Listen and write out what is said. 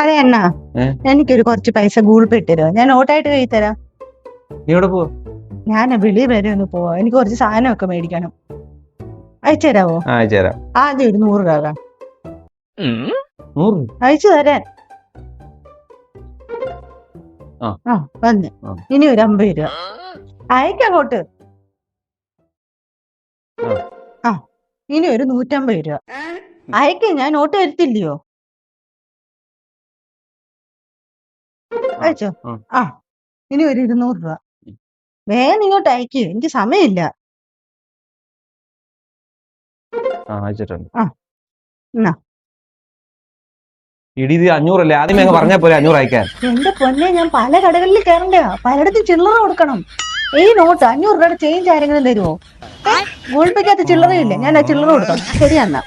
അതെ അണ്ണാ, എനിക്കൊരു കുറച്ച് പൈസ ഗൂഗിൾ പേ ഇട്ടുതരോ? ഞാൻ നോട്ടായിട്ട് കൈ തരാം. നീ എവിടെ പോവാ? ഞാൻ വെളിയിൽ വരെ ഒന്ന് പോവാ. എനിക്ക് കുറച്ച് സാധനമൊക്കെ മേടിക്കണം. അയച്ചു തരാവോ? അയച്ചുതരാം. ആദ്യം ഒരു 100 രൂപ 100? അയച്ചു തരാൻ. വന്ന് ഇനി ഒരു 50 രൂപ അയക്കങ്ങോട്ട്. ഇനി ഒരു 150 രൂപ അയക്ക. ഞാൻ നോട്ട് വരുത്തില്ലയോ? അയച്ചോ? ഇനി ഒരു 200 രൂപ വേഗം ഇങ്ങോട്ട് അയക്ക്. എനിക്ക് സമയമില്ല. ഇടി, ഇത് 500 അല്ലേ? ആദ്യമേ അങ്ങ് പറഞ്ഞാ പോലെ 500 അയക്കാൻ. എന്റെ പൊന്നെ, ഞാൻ പല കടകളിൽ കയറണ്ട, പലയിടത്തും ചില്ലറ കൊടുക്കണം. ഈ നോട്ട് 500 രൂപയുടെ ചേഞ്ച് ആരെങ്കിലും തരുമോ? ഗൂഗിൾ പേക്കകത്ത് ചില്ലറയില്ലേ? ഞാൻ ആ ചില്ലറ കൊടുക്കണം. ശരിയെന്നാ.